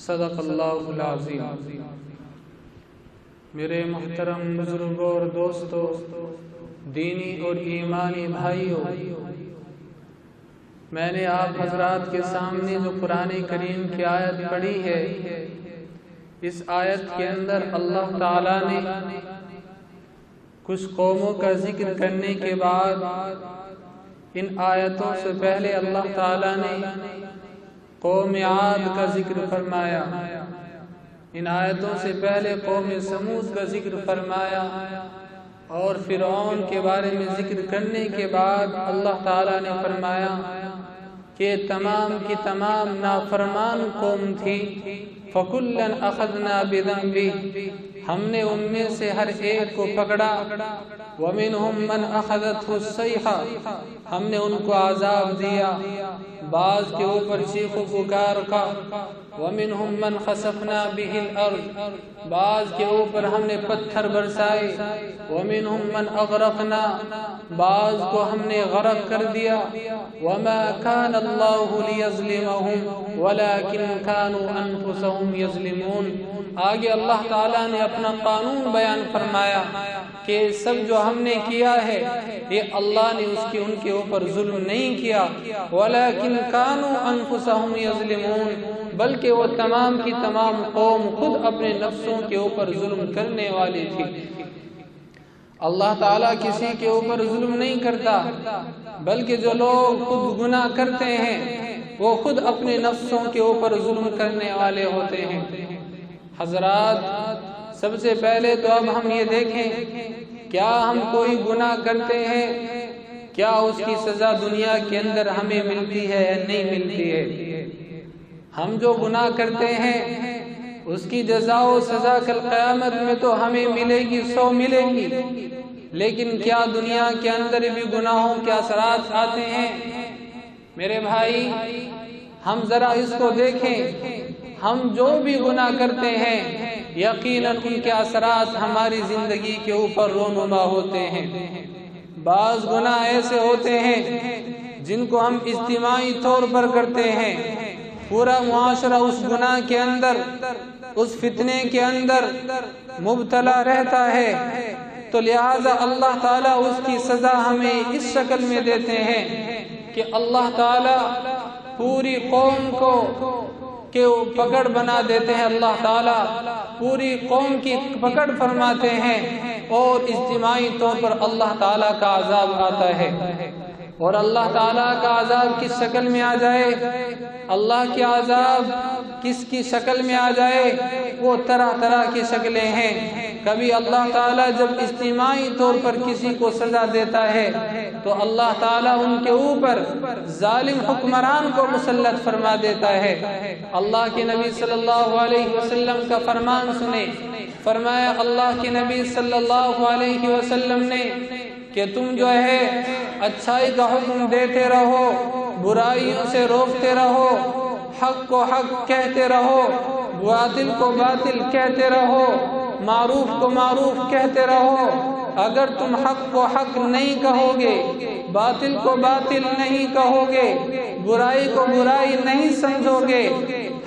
صدق اللہ العظیم۔ میرے محترم بزرگوں اور دوستوں، دینی اور ایمانی بھائیوں، میں نے آپ حضرات کے سامنے جو قرآن کریم کی آیت پڑھی ہے، اس آیت کے اندر اللہ تعالیٰ نے کچھ قوموں کا ذکر کرنے کے بعد ان آیتوں سے پہلے اللہ تعالیٰ نے قوم عاد کا ذکر فرمایا، ان آیتوں سے پہلے قوم سمود کا ذکر فرمایا، اور فرعون کے بارے میں ذکر کرنے کے بعد اللہ تعالیٰ نے فرمایا کہ تمام کی تمام نافرمان قوم تھی، فَكُلًّا أَخَذْنَا بِذَنبِهِ، ہم نے ان میں سے ہر ایک کو پکڑا، وَمِنْهُمْ مَنْ أَخَذَتْهُ الصَّيْحَةُ، ہم نے ان کو عذاب دیا، بعض کے اوپر چیخ و پکار کا، وَمِنْهُمْ مَنْ خَسَفْنَا بِهِ الْأَرْضِ، بعض کے اوپر ہم نے پتھر برسائے، وَمِنْهُمْ مَنْ أَغْرَقْنَا، بعض کو ہم نے غرق کر دیا، وَمَا كَانَ اللَّهُ لِيَظْلِمَهُمْ وَلَكِنْ كَانُوا أَنفُسَهُمْ يَظْلِمُونَ۔ آگے اللہ تعالیٰ نے اپنا قانون بیان فرمایا کہ سب جو ہم نے کیا ہے یہ اللہ نے ان کے اوپر ظلم نہیں کیا، وَلَكِنْ كَانُوا أَنفُسَهُمْ يَظْلِمُونَ، بلکہ وہ تمام کی تمام قوم خود اپنے نفسوں کے اوپر ظلم کرنے والی تھی۔ اللہ تعالیٰ کسی کے اوپر ظلم نہیں کرتا، بلکہ جو لوگ خود گناہ کرتے ہیں وہ خود اپنے نفسوں کے اوپر ظلم کرنے والے ہوتے ہیں۔ حضرات، سب سے پہلے تو اب ہم یہ دیکھیں، کیا ہم کوئی گناہ کرتے ہیں، کیا اس کی سزا دنیا کے اندر ہمیں ملتی ہے یا نہیں ملتی ہے؟ ہم جو گناہ کرتے ہیں اس کی جزا و سزا کل قیامت میں تو ہمیں ملے گی، 100 ملے گی، لیکن کیا دنیا کے اندر بھی گناہوں کے اثرات آتے ہیں؟ میرے بھائی، ہم ذرا اس کو دیکھیں، ہم جو بھی گناہ کرتے ہیں یقیناً ان کے اثرات ہماری زندگی کے اوپر رونما ہوتے ہیں۔ بعض گناہ ایسے ہوتے ہیں جن کو ہم اجتماعی طور پر کرتے ہیں، پورا معاشرہ اس گناہ کے اندر، اس فتنے کے اندر مبتلا رہتا ہے، تو لہٰذا اللہ تعالیٰ اس کی سزا ہمیں اس شکل میں دیتے ہیں کہ اللہ تعالیٰ پوری قوم کو کہ وہ پکڑ بنا دیتے ہیں، اللہ تعالیٰ پوری قوم کی پکڑ فرماتے ہیں، اور اجتماعی طور پر اللہ تعالیٰ کا عذاب آتا ہے۔ اور اللہ تعالیٰ کا عذاب کس شکل میں آ جائے، اللہ کے عذاب کس کی شکل میں آ جائے، وہ طرح طرح کی شکلیں ہیں۔ کبھی اللہ تعالیٰ جب اجتماعی طور پر کسی کو سزا دیتا ہے تو اللہ تعالیٰ ان کے اوپر ظالم حکمران کو مسلط فرما دیتا ہے۔ اللہ کے نبی صلی اللہ علیہ وسلم کا فرمان سنے، فرمایا اللہ کے نبی صلی اللہ علیہ وسلم نے کہ تم جو ہے اچھائی کا حکم دیتے رہو، برائیوں سے روکتے رہو، حق کو حق کہتے رہو، باطل کو باطل کہتے رہو، معروف کو معروف کہتے رہو۔ اگر تم حق کو حق نہیں کہو گے، باطل کو باطل نہیں کہو گے، برائی کو برائی نہیں سمجھو گے،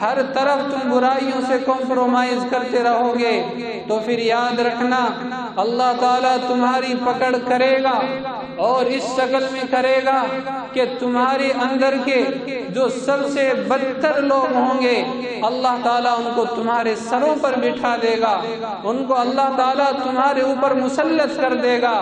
ہر طرف تم برائیوں سے کمپرومائز کرتے رہو گے، تو پھر یاد رکھنا اللہ تعالیٰ تمہاری پکڑ کرے گا، اور اس شکل میں کرے گا کہ تمہارے اندر کے جو سب سے بدتر لوگ ہوں گے اللہ تعالیٰ ان کو تمہارے سروں پر بٹھا دے گا، ان کو اللہ تعالیٰ تمہارے اوپر مسلط کر دے گا،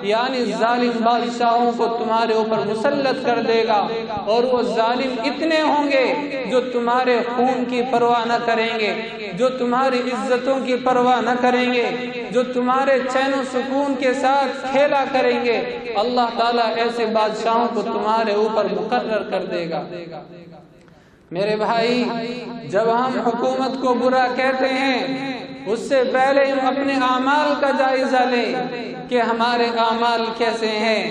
یعنی ظالم بادشاہوں کو تمہارے اوپر مسلط کر دے گا، اور وہ ظالم اتنے ہوں گے جو تمہارے خون کی پرواہ نہ کریں گے، جو تمہاری عزتوں کی پرواہ نہ کریں گے، جو تمہارے چین و سکون کے ساتھ کھیلا کریں گے، اللہ تعالیٰ ایسے بادشاہوں کو تمہارے اوپر مقرر کر دے گا۔ میرے بھائی، جب ہم حکومت کو برا کہتے ہیں اس سے پہلے ہم اپنے اعمال کا جائزہ لیں کہ ہمارے اعمال کیسے ہیں۔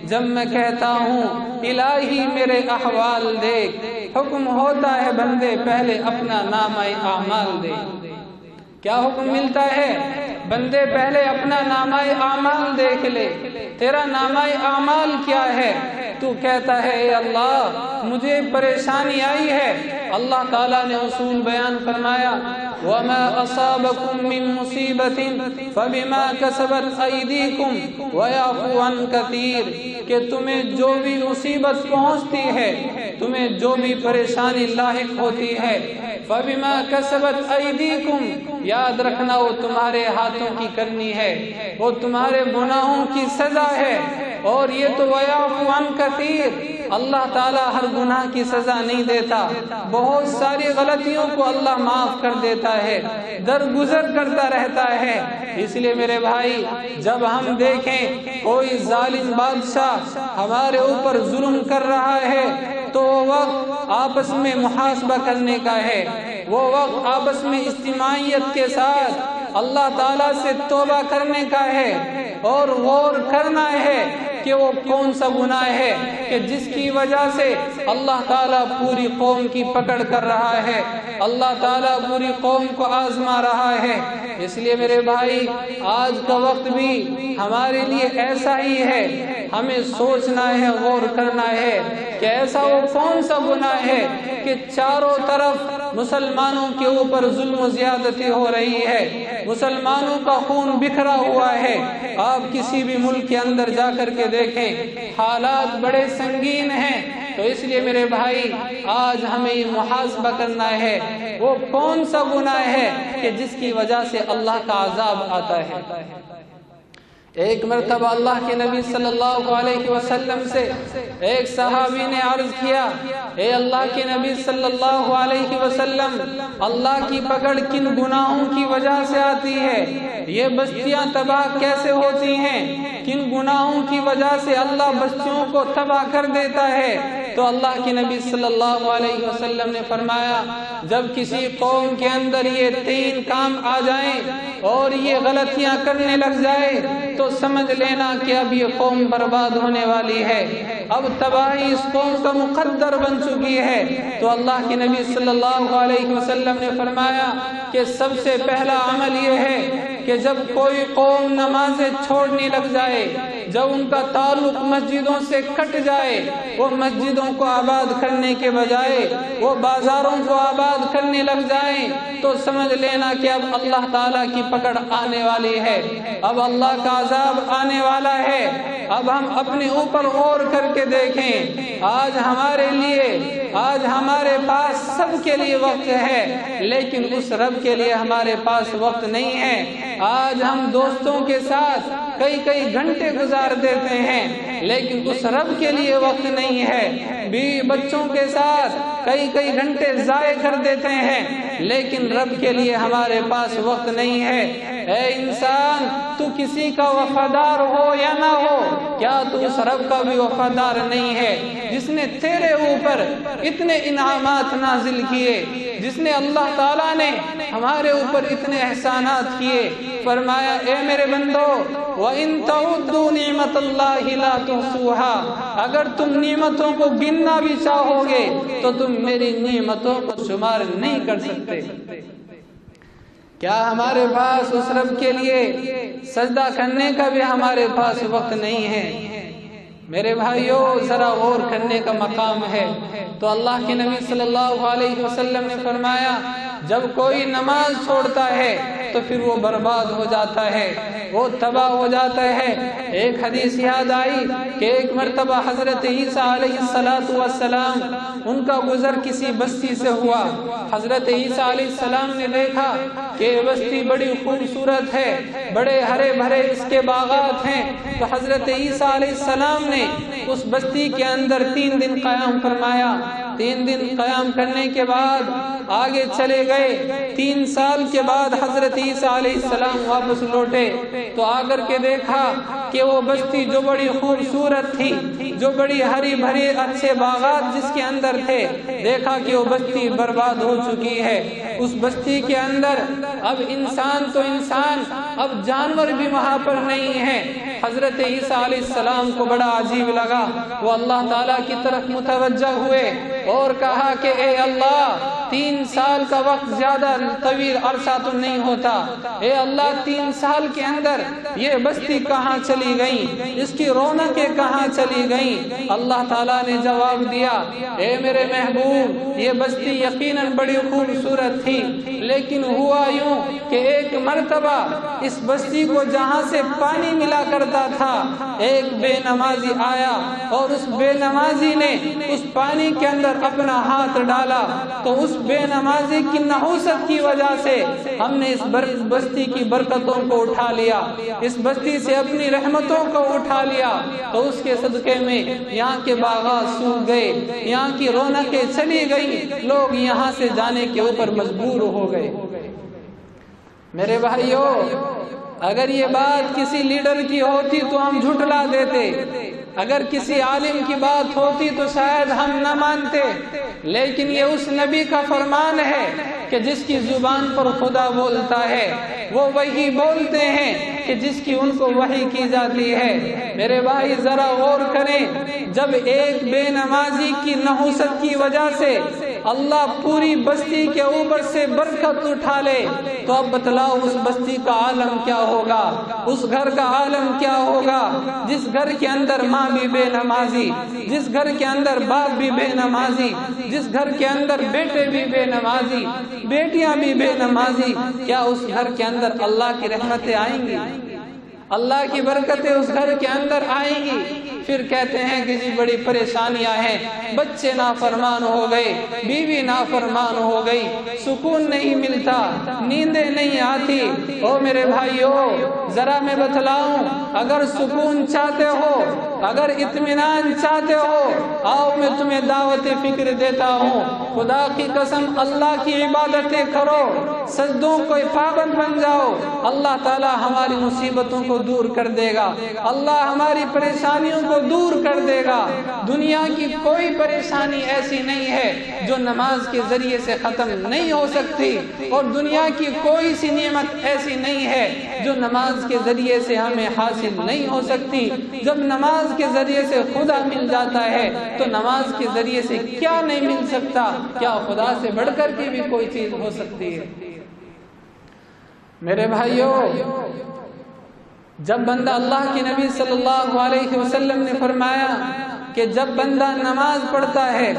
جب میں کہتا ہوں الہی میرے احوال دیکھ، حکم ہوتا ہے بندے پہلے اپنا نامہ اعمال دے۔ کیا حکم ملتا ہے؟ بندے پہلے اپنا نامہ اعمال دیکھ لے، تیرا نامہ اعمال کیا ہے؟ تو کہتا ہے اے اللہ مجھے پریشانی آئی ہے۔ اللہ تعالیٰ نے اصول بیان فرمایا وَمَا أَصَابَكُم مِّن مُّصِيبَةٍ فَبِمَا كَسَبَتْ أَيْدِيكُمْ وَيَعْفُو عَن كَثِيرٍ، کہ تمہیں جو بھی مصیبت پہنچتی ہے، تمہیں جو بھی پریشانی لاحق ہوتی ہے، فَبِمَا كَسَبَتْ أَيْدِيكُمْ، یاد رکھنا وہ تمہارے ہاتھوں کی کرنی ہے، وہ تمہارے گناہوں کی سزا ہے۔ اور یہ تو وَيَعْفُو عَن كَثِيرٍ، اللہ تعالیٰ ہر گناہ کی سزا نہیں دیتا، بہت ساری غلطیوں کو اللہ معاف کر دیتا ہے، درگزر کرتا رہتا ہے۔ اس لیے میرے بھائی جب ہم دیکھیں کوئی ظالم بادشاہ ہمارے اوپر ظلم کر رہا ہے تو وہ وقت آپس میں محاسبہ کرنے کا ہے، وہ وقت آپس میں اجتماعیت کے ساتھ اللہ تعالیٰ سے توبہ کرنے کا ہے اور غور کرنا ہے کہ وہ کون سا گناہ ہے کہ جس کی وجہ سے اللہ تعالیٰ پوری قوم کی پکڑ کر رہا ہے، اللہ تعالیٰ پوری قوم کو آزما رہا ہے۔ اس لیے میرے بھائی آج کا وقت بھی ہمارے لیے ایسا ہی ہے، ہمیں سوچنا ہے، غور کرنا ہے کہ ایسا وہ کون سا گناہ ہے کہ چاروں طرف مسلمانوں کے اوپر ظلم و زیادتی ہو رہی ہے، مسلمانوں کا خون بکھرا ہوا ہے۔ آپ کسی بھی ملک کے اندر جا کر کے دیکھیں حالات بڑے سنگین ہیں۔ تو اس لیے میرے بھائی آج ہمیں یہ محاسبہ کرنا ہے وہ کون سا گناہ ہے کہ جس کی وجہ سے اللہ کا عذاب آتا ہے۔ ایک مرتبہ اللہ کے نبی صلی اللہ علیہ وسلم سے ایک صحابی نے عرض کیا اے اللہ کے نبی صلی اللہ علیہ وسلم، اللہ کی پکڑ کن گناہوں کی وجہ سے آتی ہے؟ یہ بستیاں تباہ کیسے ہوتی ہیں؟ کن گناہوں کی وجہ سے اللہ بستیوں کو تباہ کر دیتا ہے؟ تو اللہ کے نبی صلی اللہ علیہ وسلم نے فرمایا جب کسی قوم کے اندر یہ تین کام آ جائیں اور یہ غلطیاں کرنے لگ جائے تو سمجھ لینا کہ اب یہ قوم برباد ہونے والی ہے، اب تباہی اس قوم کا مقدر بن چکی ہے۔ تو اللہ کے نبی صلی اللہ علیہ وسلم نے فرمایا کہ سب سے پہلا عمل یہ ہے کہ جب کوئی قوم نمازیں چھوڑنے لگ جائے، جب ان کا تعلق مسجدوں سے کٹ جائے، وہ مسجدوں کو آباد کرنے کے بجائے وہ بازاروں کو آباد کرنے لگ جائیں تو سمجھ لینا کہ اب اللہ تعالیٰ کی پکڑ آنے والی ہے، اب اللہ کا عذاب آنے والا ہے۔ اب ہم اپنے اوپر غور کر کے دیکھیں، آج ہمارے لیے، آج ہمارے پاس سب کے لیے وقت ہے، لیکن اس رب کے لیے ہمارے پاس وقت نہیں ہے۔ آج ہم دوستوں کے ساتھ کئی گھنٹے گزار دیتے ہیں، لیکن اس رب کے لیے وقت نہیں ہے۔ بیوی بچوں کے ساتھ کئی گھنٹے ضائع کر دیتے ہیں، لیکن رب کے لیے ہمارے پاس وقت نہیں ہے۔ اے انسان، تو کسی کا وفادار ہو یا نہ ہو، کیا تو اس رب کا بھی وفادار نہیں ہے جس نے تیرے اوپر اتنے انعامات نازل کیے، جس نے اللہ تعالیٰ نے ہمارے اوپر اتنے احسانات کیے؟ فرمایا اے میرے بندو وَإِن تَعُدُّوا نِعْمَةَ اللَّهِ لَا تُحْصُوهَا، اگر تم نعمتوں کو گننا بھی چاہو گے تو تم میری نعمتوں کو شمار نہیں کر سکتے۔ کیا ہمارے پاس اس رب کے لیے سجدہ کرنے کا بھی ہمارے پاس وقت نہیں ہے؟ میرے بھائیوں ذرا غور کرنے کا مقام ہے۔ تو اللہ کے نبی صلی اللہ علیہ وسلم نے فرمایا جب کوئی نماز چھوڑتا ہے تو پھر وہ برباد ہو جاتا ہے، وہ تباہ ہو جاتا ہے۔ ایک حدیث یاد آئی کہ ایک مرتبہ حضرت عیسیٰ علیہ السلام ان کا گزر کسی بستی سے ہوا۔ حضرت عیسیٰ علیہ السلام نے دیکھا کہ یہ بستی بڑی خوبصورت ہے، بڑے ہرے بھرے اس کے باغات ہیں۔ تو حضرت عیسیٰ علیہ السلام نے اس بستی کے اندر 3 دن قیام فرمایا۔ 3 دن قیام کرنے کے بعد آگے چلے گئے۔ 3 سال کے بعد حضرت عیسیٰ علیہ السلام واپس لوٹے تو آ کر کے دیکھا کہ وہ بستی جو بڑی خوبصورت تھی، جو بڑی ہری بھری اچھے باغات جس کے اندر تھے، دیکھا کہ وہ بستی برباد ہو چکی ہے۔ اس بستی کے اندر اب انسان تو انسان، اب جانور بھی وہاں پر نہیں ہے۔ حضرت عیسیٰ علیہ السلام کو بڑا عجیب لگا، وہ اللہ تعالیٰ کی طرف متوجہ ہوئے اور کہا کہ اے اللہ 3 سال کا وقت زیادہ طویل عرصہ تو نہیں ہوتا، اے اللہ 3 سال کے اندر یہ بستی کہاں چلی چلی گئیں، اس کی رونقیں کہاں چلی گئیں؟ اللہ تعالیٰ نے جواب دیا، اے میرے محبوب، یہ بستی یقیناً بڑی خوبصورت تھی، لیکن ہوا یوں کہ ایک مرتبہ اس بستی کو جہاں سے پانی ملا کرتا تھا، ایک بے نمازی آیا اور اس بے نمازی نے اس پانی کے اندر اپنا ہاتھ ڈالا، تو اس بے نمازی کی نحوست کی وجہ سے ہم نے اس بستی کی برکتوں کو اٹھا لیا، اس بستی سے اپنی رحمتوں کو اٹھا لیا، تو اس کے صدقے میں یہاں کے باغات سوکھ گئے، یہاں کی رونقیں چلی گئیں، لوگ یہاں سے جانے کے اوپر مجبور ہو گئے۔ میرے بھائیوں، اگر یہ بات کسی لیڈر کی ہوتی تو ہم جھٹلا دیتے، اگر کسی عالم کی بات ہوتی تو شاید ہم نہ مانتے، لیکن یہ اس نبی کا فرمان ہے کہ جس کی زبان پر خدا بولتا ہے وہ وہی بولتے ہیں کہ جس کی ان کو وحی کی جاتی ہے۔ میرے بھائی ذرا غور کریں، جب ایک بے نمازی کی نحوست کی وجہ سے اللہ پوری بستی کے اوپر سے برکت اٹھا لے، تو اب بتلاؤ اس بستی کا عالم کیا ہوگا، اس گھر کا عالم کیا ہوگا، جس گھر کے اندر ماں بھی بے نمازی، جس گھر کے اندر باپ بھی بے نمازی، جس گھر کے اندر بیٹے بھی بے نمازی، بیٹیاں بھی بے نمازی، کیا اس گھر کے اندر اللہ کی رحمتیں آئیں گی؟ اللہ کی برکتیں اس گھر کے اندر آئیں گی؟ پھر کہتے ہیں کہ جی بڑی پریشانیاں ہیں، بچے نافرمان ہو گئے، بیوی نافرمان ہو گئی، سکون نہیں ملتا، نیندیں نہیں آتی۔ او میرے بھائیوں، ذرا میں بتلاؤں، اگر سکون چاہتے ہو، اگر اطمینان چاہتے ہو، آؤ میں تمہیں دعوت فکر دیتا ہوں۔ خدا کی قسم، اللہ کی عبادتیں کرو، سجدوں کو پابند بن جاؤ، اللہ تعالی ہماری مصیبتوں کو دور کر دے گا، اللہ ہماری پریشانیوں کو دور کر دے گا۔ دنیا کی کوئی پریشانی ایسی نہیں ہے جو نماز کے ذریعے سے ختم نہیں ہو سکتی، اور دنیا کی کوئی سی نعمت ایسی نہیں ہے جو نماز کے ذریعے سے ہمیں حاصل نہیں ہو سکتی۔ جب نماز کے ذریعے سے خدا مل جاتا ہے تو نماز کے ذریعے سے کیا نہیں مل سکتا؟ کیا خدا سے بڑھ کر کے بھی کوئی چیز ہو سکتی ہے؟ میرے بھائیوں، جب بندہ، اللہ کے نبی صلی اللہ علیہ وسلم نے فرمایا کہ جب بندہ نماز پڑھتا ہے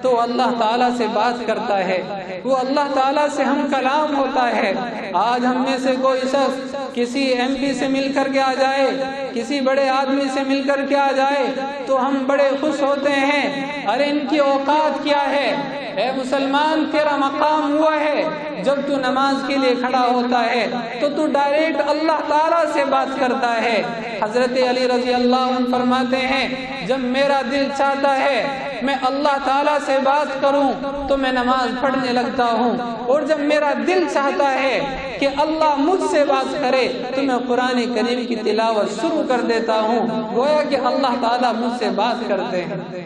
تو اللہ تعالیٰ سے بات کرتا ہے، وہ اللہ تعالیٰ سے ہم کلام ہوتا ہے۔ آج ہم میں سے کوئی شخص کسی ایم پی سے مل کر کے آ جائے، کسی بڑے آدمی سے مل کر کے آ جائے تو ہم بڑے خوش ہوتے ہیں، ارے ان کی اوقات کیا ہے؟ اے مسلمان، تیرا مقام ہوا ہے جب تو نماز کے لیے کھڑا ہوتا ہے تو تو ڈائریکٹ اللہ تعالیٰ سے بات کرتا ہے۔ حضرت علی رضی اللہ عنہ فرماتے ہیں، جب میرا دل چاہتا ہے میں اللہ تعالیٰ سے بات کروں تو میں نماز پڑھنے لگتا ہوں، اور جب میرا دل چاہتا ہے کہ اللہ مجھ سے بات کرے تو میں قرآن کریم کی تلاوت شروع کر دیتا ہوں، گویا کہ اللہ تعالیٰ مجھ سے بات کرتے ہیں۔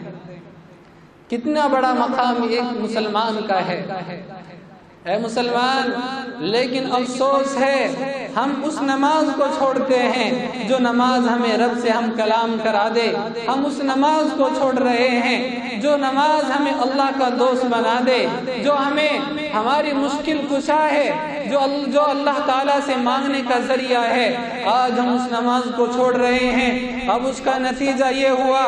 کتنا بڑا مقام ایک مسلمان کا ہے، اے مسلمان، لیکن افسوس ہے ہم اس نماز کو چھوڑتے ہیں جو نماز ہمیں رب سے ہم کلام کرا دے، ہم اس نماز کو چھوڑ رہے ہیں جو نماز ہمیں اللہ کا دوست بنا دے، جو ہمیں ہماری مشکل کشا ہے، جو اللہ تعالیٰ سے مانگنے کا ذریعہ ہے۔ آج ہم اس نماز کو چھوڑ رہے ہیں، اب اس کا نتیجہ یہ ہوا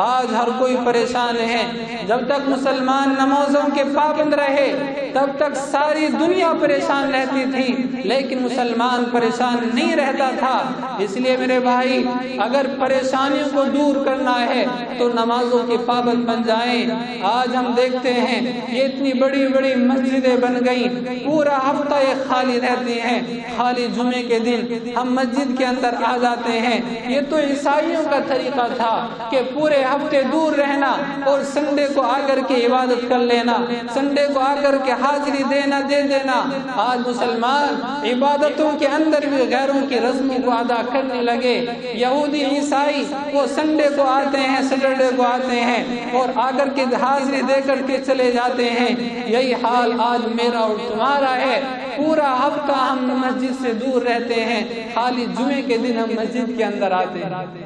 آج ہر کوئی پریشان ہے۔ جب تک مسلمان نمازوں کے پابند رہے تب تک ساری دنیا پریشان رہتی تھی، لیکن مسلمان پریشان نہیں رہتا تھا۔ اس لیے میرے بھائی، اگر پریشانیوں کو دور کرنا ہے تو نمازوں کے پابند بن جائیں۔ آج ہم دیکھتے ہیں یہ اتنی بڑی بڑی مسجدیں بن گئیں، پورا ہفتہ یہ خالی رہتی ہیں، خالی جمعے کے دن ہم مسجد کے اندر آ جاتے ہیں۔ یہ تو عیسائیوں کا طریقہ تھا کہ پورے ہفتے دور رہنا اور سنڈے کو آ کر کے عبادت کر لینا، سنڈے کو آ کر کے حاضری دینا دے دینا۔ آج مسلمان عبادتوں کے اندر بھی غیروں کی رسموں کو ادا کرنے لگے۔ یہودی عیسائی وہ سنڈے کو آتے ہیں، سیٹرڈے کو آتے ہیں اور آ کر کے حاضری دے کر کے چلے جاتے ہیں۔ یہی حال آج میرا اور تمہارا ہے، پورا ہفتہ ہم مسجد سے دور رہتے ہیں، خالی جمعے کے دن ہم مسجد کے اندر آتے ہیں۔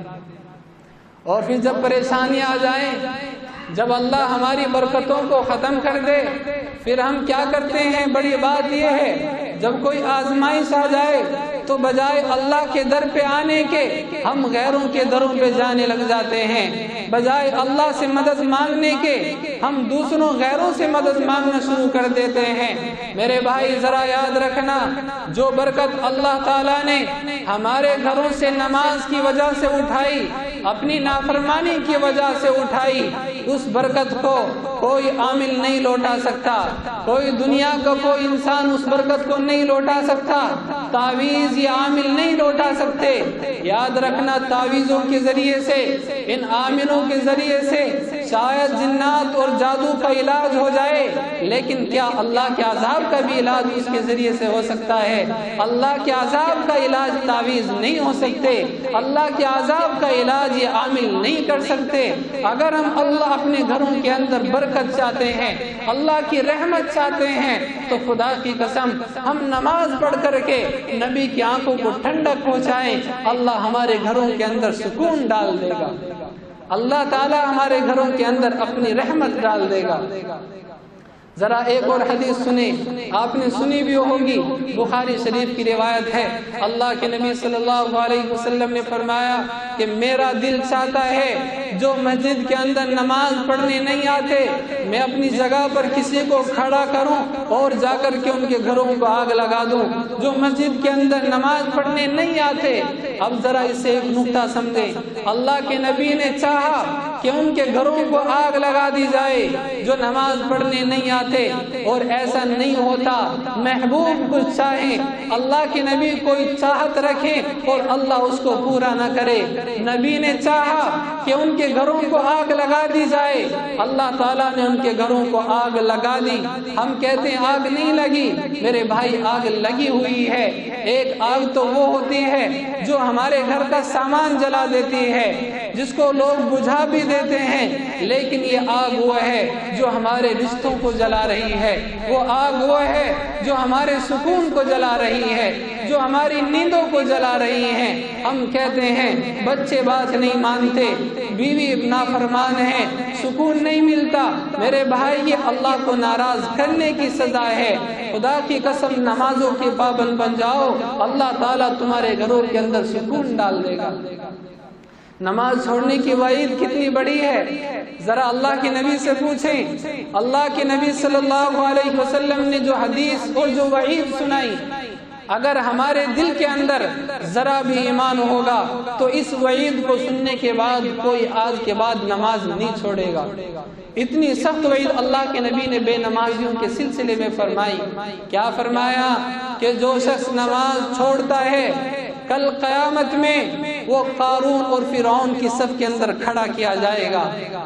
اور پھر جب پریشانی آ جائیں، جب اللہ ہماری برکتوں کو ختم کر دے، پھر ہم کیا کرتے ہیں؟ بڑی بات یہ ہے جب کوئی آزمائش آ جائے تو بجائے اللہ کے در پہ آنے کے ہم غیروں کے دروں پہ جانے لگ جاتے ہیں، بجائے اللہ سے مدد مانگنے کے ہم دوسروں غیروں سے مدد مانگنا شروع کر دیتے ہیں۔ میرے بھائی ذرا یاد رکھنا، جو برکت اللہ تعالیٰ نے ہمارے گھروں سے نماز کی وجہ سے اٹھائی، اپنی نافرمانی کی وجہ سے اٹھائی، اس برکت کو کوئی عامل نہیں لوٹا سکتا، کوئی دنیا کا کوئی انسان اس برکت کو نہیں لوٹا سکتا، تعویذ یا عامل نہیں لوٹا سکتے۔ یاد رکھنا، تعویذوں کے ذریعے سے، ان عاملوں کے ذریعے سے شاید جنات اور جادو کا علاج ہو جائے، لیکن کیا اللہ کے عذاب کا بھی علاج اس کے ذریعے سے ہو سکتا ہے؟ اللہ کے عذاب کا علاج تعویذ نہیں ہو سکتے، اللہ کے عذاب کا علاج یہ عامل نہیں کر سکتے۔ اگر ہم اللہ اپنے گھروں کے اندر برکت چاہتے ہیں، اللہ کی رحمت چاہتے ہیں، تو خدا کی قسم ہم نماز پڑھ کر کے نبی کی آنکھوں کو ٹھنڈک پہنچائیں، اللہ ہمارے گھروں کے اندر سکون ڈال دے گا، اللہ تعالیٰ ہمارے گھروں کے اندر اپنی رحمت ڈال دے گا۔ ذرا ایک اور حدیث سنیں، آپ نے سنی بھی ہوگی، بخاری شریف کی روایت ہے، اللہ کے نبی صلی اللہ علیہ وسلم نے فرمایا کہ میرا دل چاہتا ہے جو مسجد کے اندر نماز پڑھنے نہیں آتے، میں اپنی جگہ پر کسی کو کھڑا کروں اور جا کر کے ان کے گھروں کو آگ لگا دوں۔ جو مسجد کے اندر نماز پڑھنے نہیں آتے، اب ذرا اس سے ایک نکتہ سمجھیں، اللہ کے نبی نے چاہا کہ ان کے گھروں کو آگ لگا دی جائے جو نماز پڑھنے نہیں آتے، اور ایسا نہیں ہوتا۔ محبوب کچھ چاہیں، اللہ کے نبی کوئی چاہت رکھیں اور اللہ اس کو پورا نہ کرے۔ نبی نے چاہا کہ ان کے گھروں کو آگ لگا دی جائے، اللہ تعالیٰ نے ان کے گھروں کو آگ لگا دی۔ ہم کہتے ہیں آگ نہیں لگی، میرے بھائی آگ لگی ہوئی ہے۔ ایک آگ تو وہ ہوتی ہے جو ہمارے گھر کا سامان جلا دیتی ہے، جس کو لوگ بجھا بھی دیتے ہیں، لیکن یہ آگ وہ ہے جو ہمارے رشتوں کو جلا رہی ہے، وہ آگ وہ ہے جو ہمارے سکون کو جلا رہی ہے، جو ہماری نیندوں کو جلا رہی ہیں۔ ہم کہتے ہیں بچے بات نہیں مانتے، بیوی نافرمان ہے، سکون نہیں ملتا۔ میرے بھائی یہ اللہ کو ناراض کرنے کی سزا ہے۔ خدا کی قسم نمازوں کے پابند بن جاؤ، اللہ تعالیٰ تمہارے گھروں کے اندر سکون ڈال دے گا۔ نماز چھوڑنے کی وعید کتنی بڑی ہے، ذرا اللہ کے نبی سے پوچھیں۔ اللہ کے نبی صلی اللہ علیہ وسلم نے جو حدیث اور جو وعید سنائی، اگر ہمارے دل کے اندر ذرا بھی ایمان ہوگا تو اس وعید کو سننے کے بعد کوئی آج کے بعد نماز نہیں چھوڑے گا۔ اتنی سخت وعید اللہ کے نبی نے بے نمازیوں کے سلسلے میں فرمائی۔ کیا فرمایا کہ جو شخص نماز چھوڑتا ہے کل قیامت میں وہ قارون اور فرعون کی صف کے اندر کھڑا کیا جائے گا۔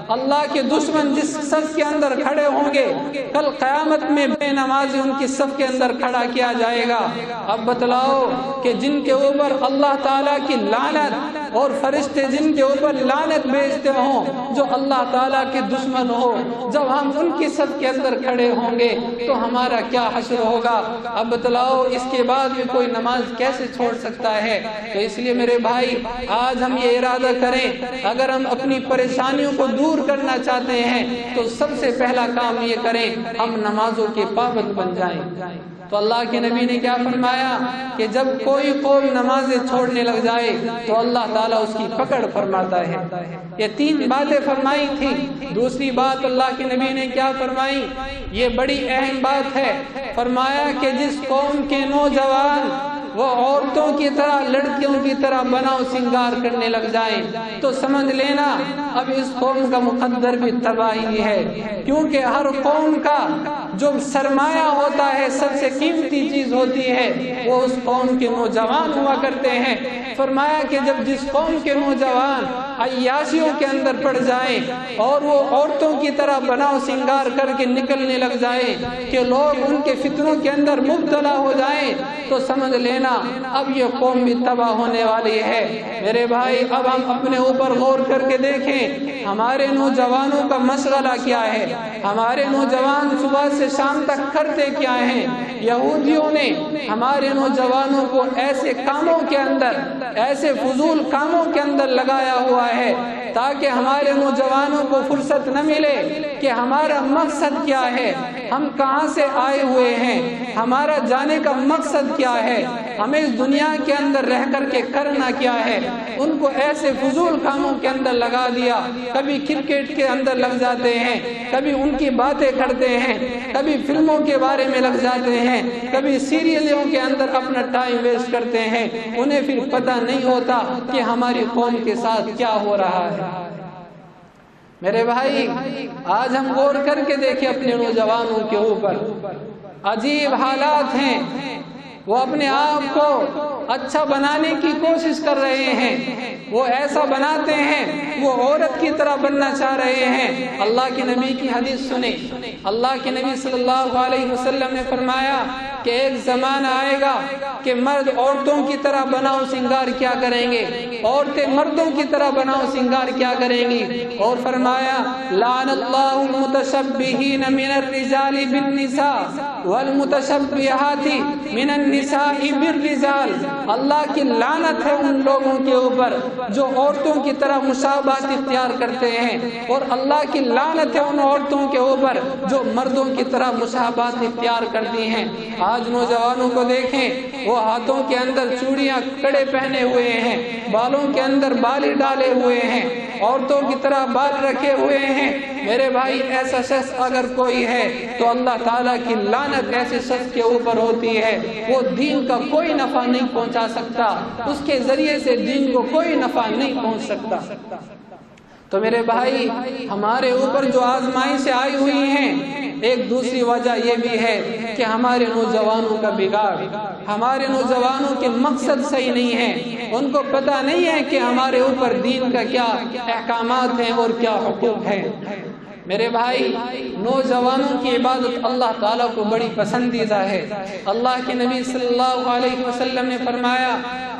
اللہ کے دشمن جس صف کے اندر کھڑے ہوں گے کل قیامت میں بے نمازی ان کی صف کے اندر کھڑا کیا جائے گا۔ اب بتلاؤ کہ جن کے اوپر اللہ تعالیٰ کی لعنت اور فرشتے جن کے اوپر لعنت بھیجتے ہوں، جو اللہ تعالیٰ کے دشمن ہو، جب ہم ان کی صف کے اندر کھڑے ہوں گے تو ہمارا کیا حشر ہوگا؟ اب بتلاؤ اس کے بعد بھی کوئی نماز کیسے چھوڑ سکتا ہے؟ تو اس لیے میرے بھائی آج ہم یہ ارادہ کریں، اگر ہم اپنی پریشانیوں کو دور کرنا چاہتے ہیں تو سب سے پہلا کام یہ کریں ہم نمازوں کے پابند بن جائیں۔ تو اللہ کے نبی نے کیا فرمایا کہ جب کوئی قوم نمازیں چھوڑنے لگ جائے تو اللہ تعالیٰ اس کی پکڑ فرماتا ہے۔ یہ تین باتیں فرمائی تھی۔ دوسری بات اللہ کے نبی نے کیا فرمائی، یہ بڑی اہم بات ہے، فرمایا کہ جس قوم کے نوجوان وہ عورتوں کی طرح لڑکیوں کی طرح بناؤ سنگار کرنے لگ جائیں تو سمجھ لینا اب اس قوم کا مقدر بھی تباہی ہے، کیونکہ ہر قوم کا جو سرمایہ ہوتا ہے، سب سے قیمتی چیز ہوتی ہے، وہ اس قوم کے نوجوان ہوا کرتے ہیں۔ فرمایا کہ جب جس قوم کے نوجوان عیاشیوں کے اندر پڑ جائیں اور وہ عورتوں کی طرح بناؤ سنگار کر کے نکلنے لگ جائیں کہ لوگ ان کے فتنوں کے اندر مبتلا ہو جائیں تو سمجھ لینا اب یہ قوم بھی تباہ ہونے والی ہے۔ میرے بھائی اب ہم اپنے اوپر غور کر کے دیکھیں ہمارے نوجوانوں کا مشغلہ کیا ہے، ہمارے نوجوان صبح سے شام تک کرتے کیا ہیں۔ یہودیوں نے ہمارے نوجوانوں کو ایسے کاموں کے اندر، ایسے فضول کاموں کے اندر لگایا ہوا ہے تاکہ ہمارے نوجوانوں کو فرصت نہ ملے کہ ہمارا مقصد کیا ہے، ہم کہاں سے آئے ہوئے ہیں، ہمارا جانے کا مقصد کیا ہے۔ ہمیں اس دنیا کے اندر رہ کر کے کرنا کیا ہے، ان کو ایسے فضول کاموں کے اندر لگا دیا، کبھی کرکٹ کے اندر لگ جاتے ہیں، کبھی ان کی باتیں کرتے ہیں، کبھی فلموں کے بارے میں لگ جاتے ہیں، کبھی سیریلوں کے اندر اپنا ٹائم ویسٹ کرتے ہیں، انہیں پھر پتہ نہیں ہوتا کہ ہماری قوم کے ساتھ کیا ہو رہا ہے۔ میرے بھائی، آج ہم غور کر کے دیکھیں اپنے نوجوانوں کے اوپر، عجیب حالات ہیں، وہ اپنے آپ کو اچھا بنانے کی کوشش کر رہے ہیں، وہ ایسا بناتے ہیں، وہ عورت کی طرح بننا چاہ رہے ہیں۔ اللہ کے نبی کی حدیث سنیں، اللہ کے نبی صلی اللہ علیہ وسلم نے فرمایا کہ ایک زمانہ آئے گا کہ مرد عورتوں کی طرح بناؤ سنگار کیا کریں گے، عورتیں مردوں کی طرح بناؤ سنگار کیا کریں گی، اور فرمایا لعن اللہ المتشبہین من الرجال بالنساء والمتشبہات من النساء بالرجال۔ اللہ کی لعنت ہے ان لوگوں کے اوپر جو عورتوں کی طرح مشابہت اختیار کرتے ہیں، اور اللہ کی لعنت ہے ان عورتوں کے اوپر جو مردوں کی طرح مشابہت اختیار کرتی ہیں۔ آج نوجوانوں کو دیکھیں، وہ ہاتھوں کے اندر چوڑیاں کڑے پہنے ہوئے ہیں، بالوں کے اندر بالی ڈالے ہوئے ہیں، عورتوں کی طرح بال رکھے ہوئے ہیں۔ میرے بھائی، ایسا شخص اگر کوئی ہے تو اللہ تعالیٰ کی لعنت ایسے شخص کے اوپر ہوتی ہے، وہ دین کا کوئی نفع نہیں پہنچا سکتا، اس کے ذریعے سے دین کو کوئی نفع نہیں پہنچ سکتا۔ تو میرے بھائی، ہمارے اوپر جو آزمائشیں آئی ہوئی ہیں، ایک دوسری وجہ یہ بھی ہے کہ ہمارے نوجوانوں کا بگاڑ، ہمارے نوجوانوں کے مقصد صحیح نہیں ہے، ان کو پتہ نہیں ہے کہ ہمارے اوپر دین کا کیا احکامات ہیں اور کیا حقوق ہیں۔ میرے بھائی، نوجوانوں کی عبادت اللہ تعالیٰ کو بڑی پسندیدہ ہے۔ اللہ کے نبی صلی اللہ علیہ وسلم نے فرمایا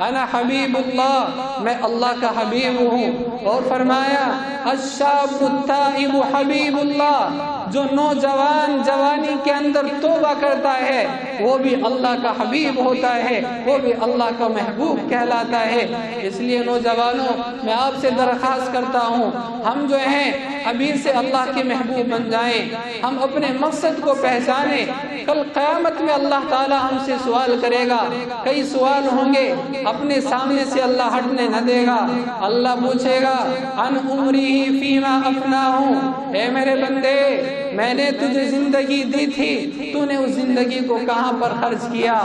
انا حبیب اللہ، میں اللہ کا حبیب ہوں، اور فرمایا الشاب التائب حبیب اللہ، جو نوجوان جوانی کے اندر توبہ کرتا ہے وہ بھی اللہ کا حبیب ہوتا ہے، وہ بھی اللہ کا محبوب کہلاتا ہے۔ اس لیے نوجوانوں، میں آپ سے درخواست کرتا ہوں، ہم جو ہیں ابھی سے اللہ کے محبوب بن جائیں، ہم اپنے مقصد کو پہچانیں۔ کل قیامت میں اللہ تعالی ہم سے سوال کرے گا، کئی سوال ہوں گے، اپنے سامنے سے اللہ ہٹنے نہ دے گا۔ اللہ پوچھے گا ان عمری فیما افناہ، اے میرے بندے، میں نے تجھے زندگی دی تھی، تو نے اس زندگی کو کہاں پر خرچ کیا،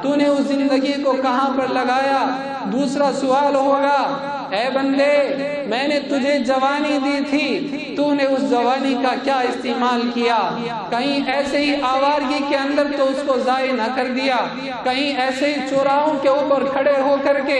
تو نے اس زندگی کو کہاں پر لگایا۔ دوسرا سوال ہوگا، اے بندے، میں نے تجھے جوانی دی تھی، تو نے اس جوانی کا کیا استعمال کیا؟ کہیں ایسے ہی آوارگی کے اندر تو اس کو ضائع نہ کر دیا، کہیں ایسے ہی چوراہوں کے اوپر کھڑے ہو کر کے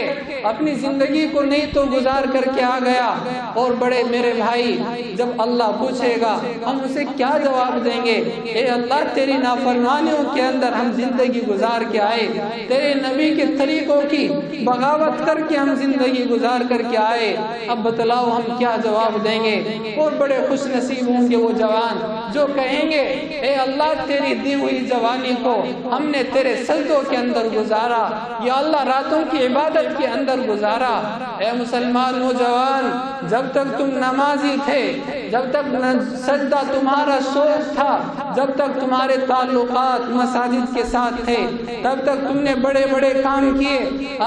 اپنی زندگی کو نہیں تو گزار کر کے آ گیا۔ اور بڑے میرے بھائی، جب اللہ پوچھے گا ہم اسے کیا جواب دیں گے؟ اے اللہ، تیری نافرمانیوں کے اندر ہم زندگی گزار کے آئے، تیرے نبی کے طریقوں کی بغاوت کر کے ہم زندگی گزار کر کے آئے، اب بتلاؤ ہم کیا جواب دیں گے؟ اور بڑے خوش نصیب ہوں گے وہ جوان جو کہیں گے اے اللہ، تیری دی ہوئی جوانی کو ہم نے تیرے سجدوں کے اندر گزارا، یا اللہ راتوں کی عبادت کے اندر گزارا۔ اے مسلمان نوجوان، جب تک تم نمازی تھے، جب تک سجدہ تمہارا شوق تھا، جب تک تمہارے تعلقات مساجد کے ساتھ تھے، تب تک تم نے بڑے بڑے کام کیے۔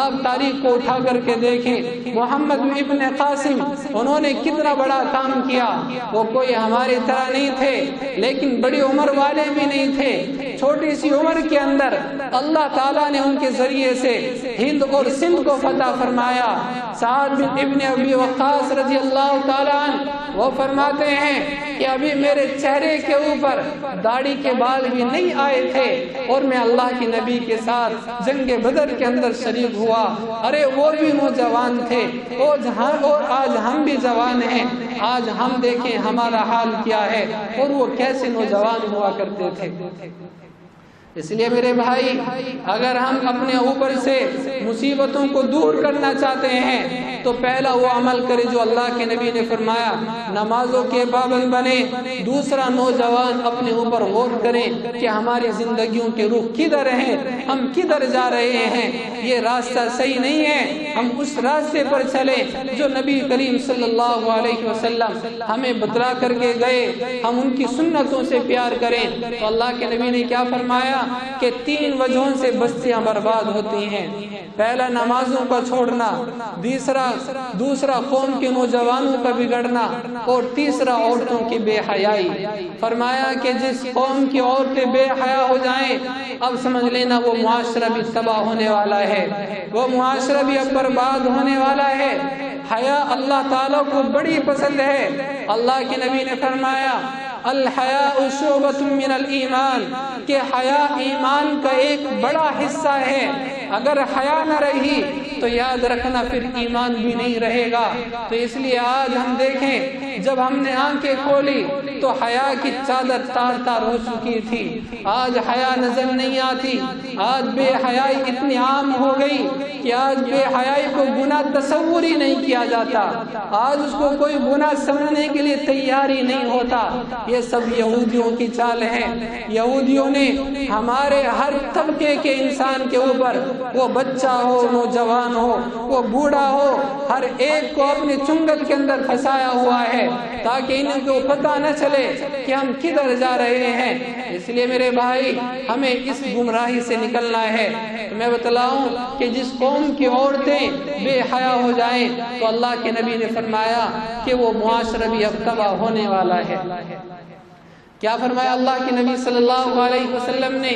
آپ تاریخ کو اٹھا کر کے دیکھیں، محمد ابن قاسم، انہوں نے کتنا بڑا کام کیا۔ وہ کوئی ہماری طرح نہیں تھے، لیکن بڑی عمر والے بھی نہیں تھے، چھوٹی سی عمر کے اندر اللہ تعالیٰ نے ان کے ذریعے سے ہند اور سندھ کو فتح فرمایا۔ سعد بن ابن ابی وقاص رضی اللہ تعالیٰ عنہ وہ فرماتے ہیں کہ ابھی میرے چہرے کے اوپر داڑھی کے بال بھی نہیں آئے تھے اور میں اللہ کے نبی کے ساتھ جنگ بدر کے اندر شریک ہوا۔ ارے وہ بھی نوجوان تھے، اور آج ہم بھی جوان ہیں، آج ہم دیکھیں ہمارا حال کیا ہے اور وہ کیسے نوجوان ہوا کرتے تھے۔ اس لیے میرے بھائی، اگر ہم اپنے اوپر سے مصیبتوں کو دور کرنا چاہتے ہیں، تو پہلا وہ عمل کرے جو اللہ کے نبی نے فرمایا، نمازوں کے پابند بنے۔ دوسرا، نوجوان اپنے اوپر غور کریں کہ ہماری زندگیوں کے رخ کدھر ہیں، ہم کدھر جا رہے ہیں، یہ راستہ صحیح نہیں ہے، ہم اس راستے پر چلیں جو نبی کریم صلی اللہ علیہ وسلم ہمیں بتلا کر کے گئے، ہم ان کی سنتوں سے پیار کریں۔ تو اللہ کے نبی نے کیا فرمایا کہ 3 وجہوں سے بستیاں برباد ہوتی ہیں۔ پہلا، نمازوں کا چھوڑنا، دوسرا قوم کے نوجوانوں کا بگڑنا، اور تیسرا عورتوں کی بے حیائی۔ فرمایا کہ جس قوم کی عورتیں بے حیا ہو جائیں، اب سمجھ لینا وہ معاشرہ بھی تباہ ہونے والا ہے، وہ معاشرہ بھی اب برباد ہونے والا ہے۔ حیا اللہ تعالیٰ کو بڑی پسند ہے۔ اللہ کے نبی نے فرمایا، الحیاء شعبۃ من الایمان، کہ حیا ایمان کا ایک بڑا حصہ ہے۔ اگر حیا نہ رہی تو یاد رکھنا پھر ایمان بھی نہیں رہے گا۔ تو اس لیے آج ہم دیکھیں، جب ہم نے آنکھیں کھولی تو حیا کی چادر تار تار ہو چکی تھی، آج حیا نظر نہیں آتی۔ آج بے حیائی اتنی عام ہو گئی کہ آج بے حیائی کو گناہ تصور ہی نہیں کیا جاتا، آج اس کو کوئی گناہ سمجھنے کے لیے تیار ہی نہیں ہوتا۔ یہ سب یہودیوں کی چال ہے۔ یہودیوں نے ہمارے ہر طبقے کے انسان کے اوپر، وہ بچہ ہو، نوجوان ہو، وہ بوڑھا ہو، ہر ایک کو اپنے چنگل کے اندر پھنسایا ہوا ہے تاکہ ان کو پتہ نہ چلے کہ ہم کدھر جا رہے ہیں۔ اس لیے میرے بھائی، ہمیں اس گمراہی سے نکلنا ہے۔ میں بتلاؤں کہ جس قوم کی عورتیں بے حیا ہو جائیں تو اللہ کے نبی نے فرمایا کہ وہ معاشرہ بھی اب تباہ ہونے والا ہے۔ کیا فرمایا اللہ کے نبی صلی اللہ علیہ وسلم نے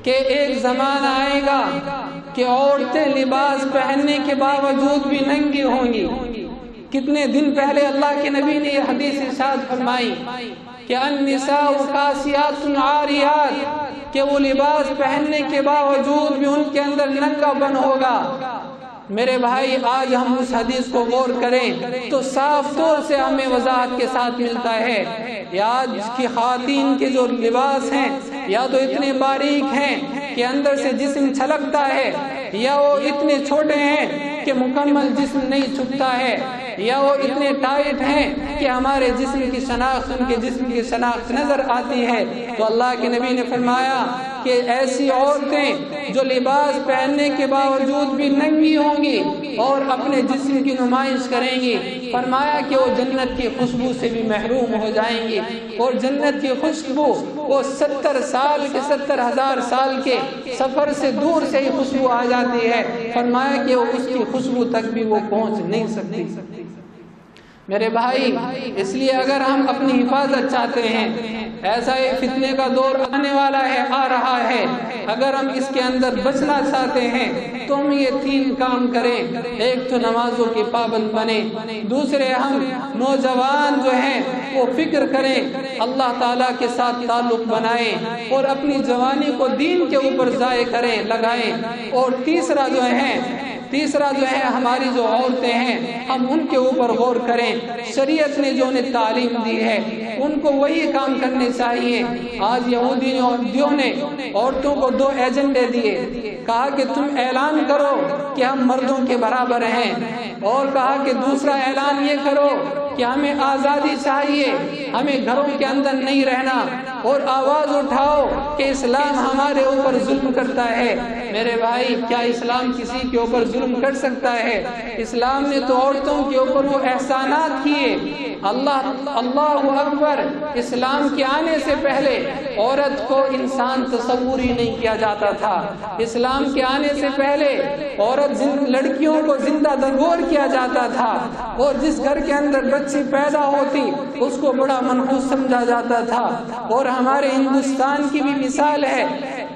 کہ ایک زمانہ آئے گا کہ عورتیں لباس پہننے کے باوجود بھی ننگی ہوں گی۔ کتنے دن پہلے اللہ کے نبی نے یہ حدیث ارشاد فرمائی کہ النساء کاسیات عاریات، کہ وہ لباس پہننے کے باوجود بھی ان کے اندر ننگا پن ہوگا۔ میرے بھائی، آج ہم اس حدیث کو غور کریں تو صاف طور سے ہمیں وضاحت کے ساتھ ملتا ہے کہ آج کی خواتین کے جو لباس ہیں یا تو اتنے باریک ہیں کہ اندر سے جسم چھلکتا ہے، یا وہ اتنے چھوٹے ہیں کہ مکمل جسم نہیں چھپتا ہے، یا وہ اتنے ٹائٹ ہیں کہ ہمارے جسم کی شناخت، ان کے جسم کی شناخت نظر آتی ہے۔ تو اللہ کے نبی نے فرمایا کہ ایسی عورتیں جو لباس پہننے کے باوجود بھی ننگی ہوں گی اور اپنے جسم کی نمائش کریں گی، فرمایا کہ وہ جنت کی خوشبو سے بھی محروم ہو جائیں گی۔ اور جنت کی خوشبو وہ 70 سال کے 70,000 سال کے سفر سے دور سے ہی خوشبو آ جاتی ہے۔ فرمایا کہ وہ اس کی خوشبو تک بھی وہ پہنچ نہیں سکتی۔ میرے بھائی، اس لیے اگر ہم اپنی حفاظت چاہتے ہیں، ایسا ایک فتنے کا دور آنے والا ہے، آ رہا ہے، اگر ہم اس کے اندر بچنا چاہتے ہیں تو ہم یہ 3 کام کریں۔ ایک تو نمازوں کے پابند بنے، دوسرے ہم نوجوان جو ہیں وہ فکر کریں، اللہ تعالیٰ کے ساتھ تعلق بنائیں اور اپنی جوانی کو دین کے اوپر ضائع کریں، لگائیں، اور تیسرا جو ہے ہماری جو عورتیں ہیں ہم ان کے اوپر غور کریں۔ شریعت نے جو انہیں تعلیم دی ہے ان کو وہی کام کرنے چاہیے۔ آج یہودیوں نے عورتوں کو 2 ایجنڈے دیے، کہا کہ تم اعلان کرو کہ ہم مردوں کے برابر ہیں، اور کہا کہ دوسرا اعلان یہ کرو کہ ہمیں آزادی چاہیے، ہمیں گھروں کے اندر نہیں رہنا، اور آواز اٹھاؤ کہ اسلام ہمارے اوپر ظلم کرتا ہے۔ میرے بھائی، کیا اسلام کسی کے اوپر ظلم کر سکتا ہے؟ اسلام نے تو عورتوں کے اوپر وہ احسانات کیے۔ اللہ اکبر، اسلام کے آنے سے پہلے عورت کو انسان تصور ہی نہیں کیا جاتا تھا۔ اسلام کے آنے سے پہلے لڑکیوں کو زندہ درگور کیا جاتا تھا، اور جس گھر کے اندر بچی پیدا ہوتی اس کو بڑا منحوس سمجھا جاتا تھا۔ اور ہمارے ہندوستان کی بھی مثال ہے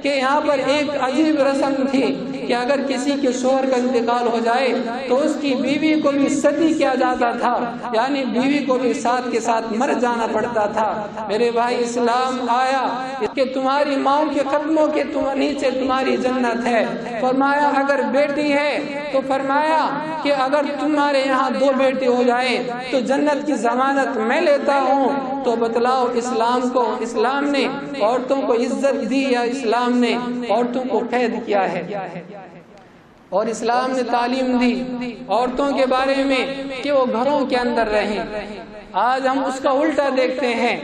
کہ یہاں پر ایک عجیب رسم تھی کہ اگر کسی کے شوہر کا انتقال ہو جائے تو اس کی بیوی کو بھی ستی کیا جاتا تھا، یعنی بیوی کو بھی ساتھ کے ساتھ مر جانا پڑتا تھا۔ میرے بھائی، اسلام آیا کہ تمہاری ماؤں کے قدموں کے نیچے تمہاری جنت ہے۔ فرمایا اگر بیٹی ہے تو فرمایا کہ اگر تمہارے یہاں 2 بیٹے ہو جائیں تو جنت کی ضمانت میں لیتا ہوں۔ تو بتلاؤ، اسلام نے عورتوں کو عزت دی یا اسلام نے عورتوں کو قید کیا ہے؟ اور اسلام نے تعلیم دی عورتوں کے بارے میں کہ وہ گھروں کے اندر رہیں۔ آج ہم اس کا الٹا دیکھتے ہیں،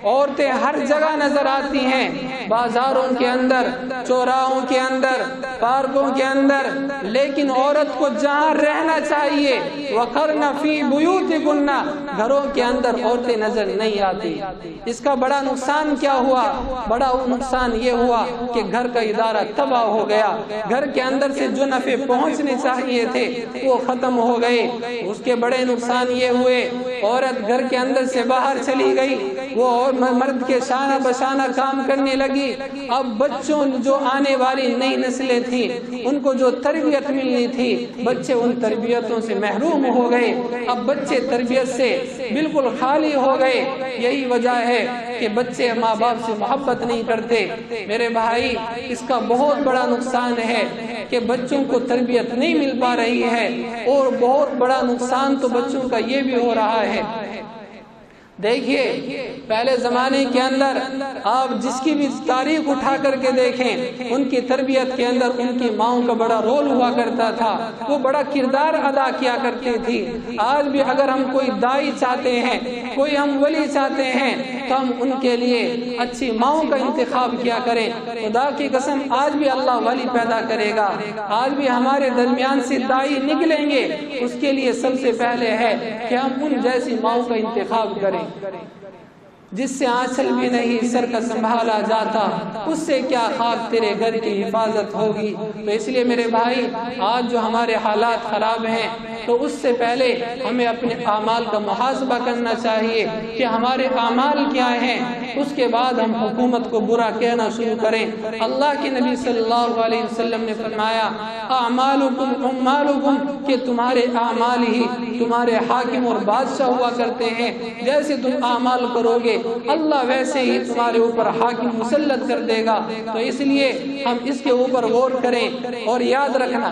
عورتیں ہر جگہ نظر آتی ہیں، بازاروں کے اندر، چوراہوں کے اندر، پارکوں کے اندر، لیکن عورت کو جہاں رہنا چاہیے وَقَرْنَ فِي بُيُوتِكُنَّ، گھروں کے اندر عورتیں نظر نہیں آتی۔ اس کا بڑا نقصان کیا ہوا؟ بڑا نقصان یہ ہوا کہ گھر کا ادارہ تباہ ہو گیا، گھر کے اندر سے جو نفع پہنچنے چاہیے تھے وہ ختم ہو گئے۔ اس کے بڑے نقصان یہ ہوئے، عورت گھر کے اندر سے باہر چلی گئی، وہ اور مرد کے شانہ بشانہ کام کرنے لگی۔ اب بچوں جو آنے والی نئی نسلیں تھیں ان کو جو تربیت ملنی تھی، بچے ان تربیتوں سے محروم ہو گئے۔ اب بچے تربیت سے بالکل خالی ہو گئے۔ یہی وجہ ہے کہ بچے ماں باپ سے محبت نہیں کرتے۔ میرے بھائی، اس کا بہت بڑا نقصان ہے کہ بچوں کو تربیت نہیں مل پا رہی ہے، اور بہت بڑا نقصان تو بچوں کا یہ بھی ہو رہا ہے۔ دیکھیے پہلے زمانے کے اندر آپ جس کی بھی تاریخ اٹھا کر کے دیکھیں، ان کی تربیت کے اندر ان کی ماؤں کا بڑا رول ہوا کرتا تھا، وہ بڑا کردار ادا کیا کرتی تھی۔ آج بھی اگر ہم کوئی دائی چاہتے ہیں، کوئی ہم ولی چاہتے ہیں، تو ہم ان کے لیے اچھی ماؤں کا انتخاب کیا کریں۔ خدا کی قسم آج بھی اللہ ولی پیدا کرے گا، آج بھی ہمارے درمیان سے دائی نکلیں گے۔ اس کے لیے سب سے پہلے ہے کہ ہم ان جیسی ماؤں کا انتخاب کریں جس سے آنچل بھی نہیں سر کا سنبھالا جاتا، اس سے کیا خاک تیرے گھر کی حفاظت ہوگی۔ تو اس لیے میرے بھائی، آج جو ہمارے حالات خراب ہیں تو اس سے پہلے ہمیں اپنے اعمال کا محاسبہ کرنا چاہیے کہ ہمارے اعمال کیا ہیں، اس کے بعد ہم حکومت کو برا کہنا شروع کریں۔ اللہ کے نبی صلی اللہ علیہ وسلم نے فرمایا اعمالکم اعمالکم، کہ تمہارے اعمال ہی تمہارے حاکم اور بادشاہ ہوا کرتے ہیں۔ جیسے تم اعمال کرو گے اللہ ویسے ہی تمہارے اوپر حاکم مسلط کر دے گا۔ تو اس لیے ہم اس کے اوپر غور کریں، اور یاد رکھنا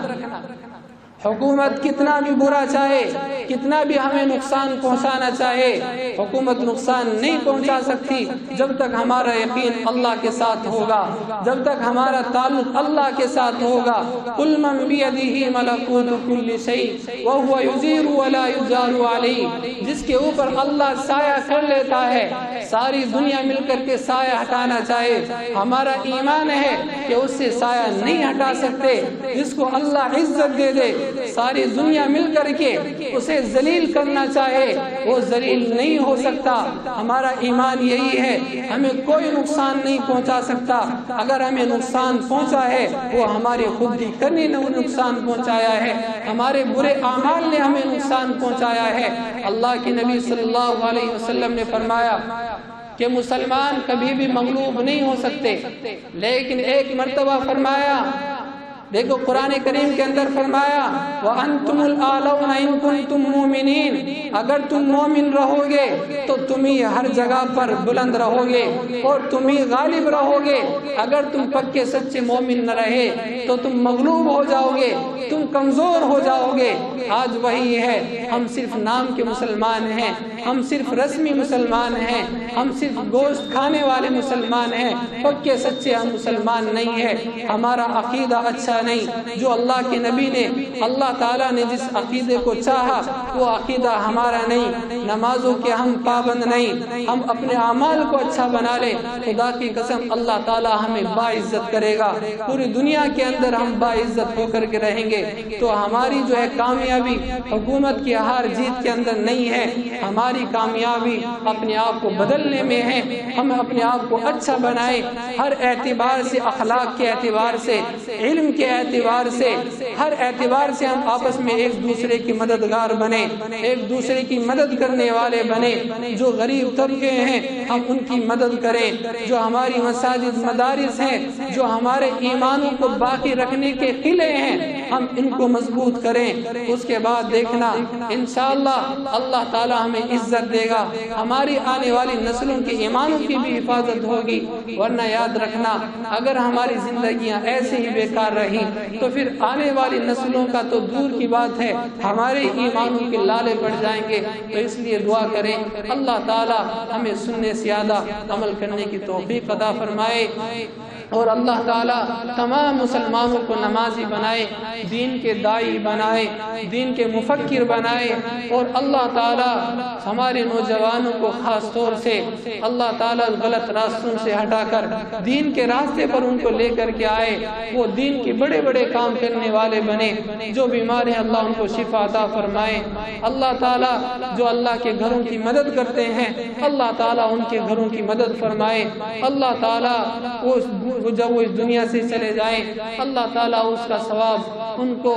حکومت کتنا بھی برا چاہے، کتنا بھی ہمیں نقصان پہنچانا چاہے، حکومت نقصان نہیں پہنچا سکتی جب تک ہمارا یقین اللہ کے ساتھ ہوگا، جب تک ہمارا تعلق اللہ کے ساتھ ہوگا۔ قُلْ مَنْ بِيَدِهِ مَلَكُوتُ كُلِّ شَيْءٍ وَهُوَ يُجِيرُ وَلَا يُجَارُ عَلَيْهِ، جس کے اوپر اللہ سایہ کر لیتا ہے، ساری دنیا مل کر کے سایہ ہٹانا چاہے، ہمارا ایمان ہے کہ اس سے سایہ نہیں ہٹا سکتے۔ جس کو اللہ عزت دے دے، ساری دنیا مل کر کے اسے ذلیل کرنا چاہے، وہ ذلیل نہیں ہو سکتا۔ ہمارا ایمان یہی ہے، ہمیں کوئی نقصان نہیں پہنچا سکتا۔ اگر ہمیں نقصان پہنچا ہے وہ ہماری خود ہی کرنے نے نقصان پہنچایا ہے، ہمارے برے اعمال نے ہمیں نقصان پہنچایا ہے۔ اللہ کے نبی صلی اللہ علیہ وسلم نے فرمایا کہ مسلمان کبھی بھی مغلوب نہیں ہو سکتے، لیکن ایک مرتبہ فرمایا، دیکھو قرآن کریم کے اندر فرمایا وَأَنْتُمُ الْأَعْلَوْنَ إِن كُنتُم مُؤْمِنِينَ، اگر تم مومن رہو گے تو تم ہی ہر جگہ پر بلند رہو گے اور تم ہی غالب رہو گے۔ اگر تم پکے سچے مومن نہ رہے تو تم مغلوب ہو جاؤ گے، تم کمزور ہو جاؤ گے۔ آج وہی ہے، ہم صرف نام کے مسلمان ہیں، ہم صرف رسمی مسلمان ہیں، ہم صرف گوشت کھانے والے مسلمان ہیں، پکے سچے ہم مسلمان نہیں ہیں۔ ہمارا عقیدہ اچھا نہیں، جو اللہ کے نبی نے، اللہ تعالیٰ نے جس عقیدے کو چاہا وہ عقیدہ ہمارا نہیں، نمازوں کے ہم پابند نہیں، ہم اپنے اعمال کو اچھا بنا لیں، خدا کی قسم اللہ تعالیٰ ہمیں باعزت کرے گا، پوری دنیا کے اندر ہم باعزت ہو کر کے رہیں گے۔ تو ہماری جو ہے کامیابی حکومت کی ہار جیت کے اندر نہیں ہے، ہماری کامیابی اپنے آپ کو بدلنے میں ہے۔ ہم اپنے آپ کو اچھا بنائیں، ہر اعتبار سے، اخلاق کے اعتبار سے، علم کے اعتبار سے، ہر اعتبار سے ہم آپس میں ایک دوسرے کی مددگار بنیں، ایک دوسرے کی مدد کرنے والے بنیں۔ جو غریب طبقے ہیں ہم ان کی مدد کریں، جو ہماری مساجد مدارس ہیں، جو ہمارے ایمانوں کو باقی رکھنے کے قلعے ہیں، ہم ان کو مضبوط کریں۔ اس کے بعد دیکھنا انشاءاللہ اللہ تعالی ہمیں عزت دے گا، ہماری آنے والی نسلوں کے ایمانوں کی بھی حفاظت ہوگی۔ ورنہ یاد رکھنا اگر ہماری زندگیاں ایسے ہی بیکار رہی تو پھر آنے والی نسلوں کا تو دور کی بات ہے، ہمارے ایمانوں کے لالے پڑ جائیں گے۔ تو اس لیے دعا کریں اللہ تعالی ہمیں سننے سے زیادہ عمل کرنے کی توفیق عطا فرمائے۔ اور اللہ تعالیٰ تمام مسلمانوں کو نمازی بنائے، دین کے داعی بنائے، دین کے مفکر بنائے، اور اللہ تعالیٰ ہمارے نوجوانوں کو خاص طور سے اللہ تعالیٰ غلط راستوں سے ہٹا کر دین کے راستے پر ان کو لے کر کے آئے، وہ دین کے بڑے بڑے کام کرنے والے بنے، جو بیمار ہیں اللہ ان کو شفا عطا فرمائے، اللہ تعالیٰ جو اللہ کے گھروں کی مدد کرتے ہیں اللہ تعالیٰ ان کے گھروں کی مدد فرمائے، اللہ تعالیٰ جب وہ اس دنیا سے چلے جائیں اللہ تعالیٰ اس کا ثواب ان کو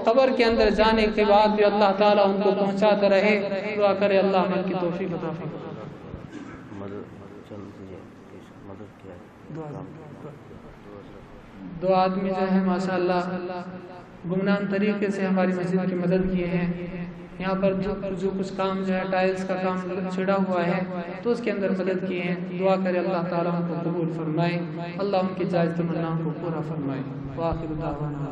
قبر کے اندر جانے کے بعد بھی اللہ تعالیٰ ان کو پہنچاتا رہے۔ دعا کرے اللہ عمل کی توفیق عطا فرمائے۔ دو آدمی جو ہے ماشاءاللہ گمنام طریقے سے ہماری مسجد کی مدد کیے ہیں، یہاں پر جو کچھ کام جو ہے ٹائلز کا کام چھڑا ہوا ہے تو اس کے اندر مدد کیے ہیں، دعا کرے اللہ تعالیٰ ان کو قبول فرمائے، اللہ ان کی جائز تمناؤں کو پورا فرمائے۔ وآخر دعوانا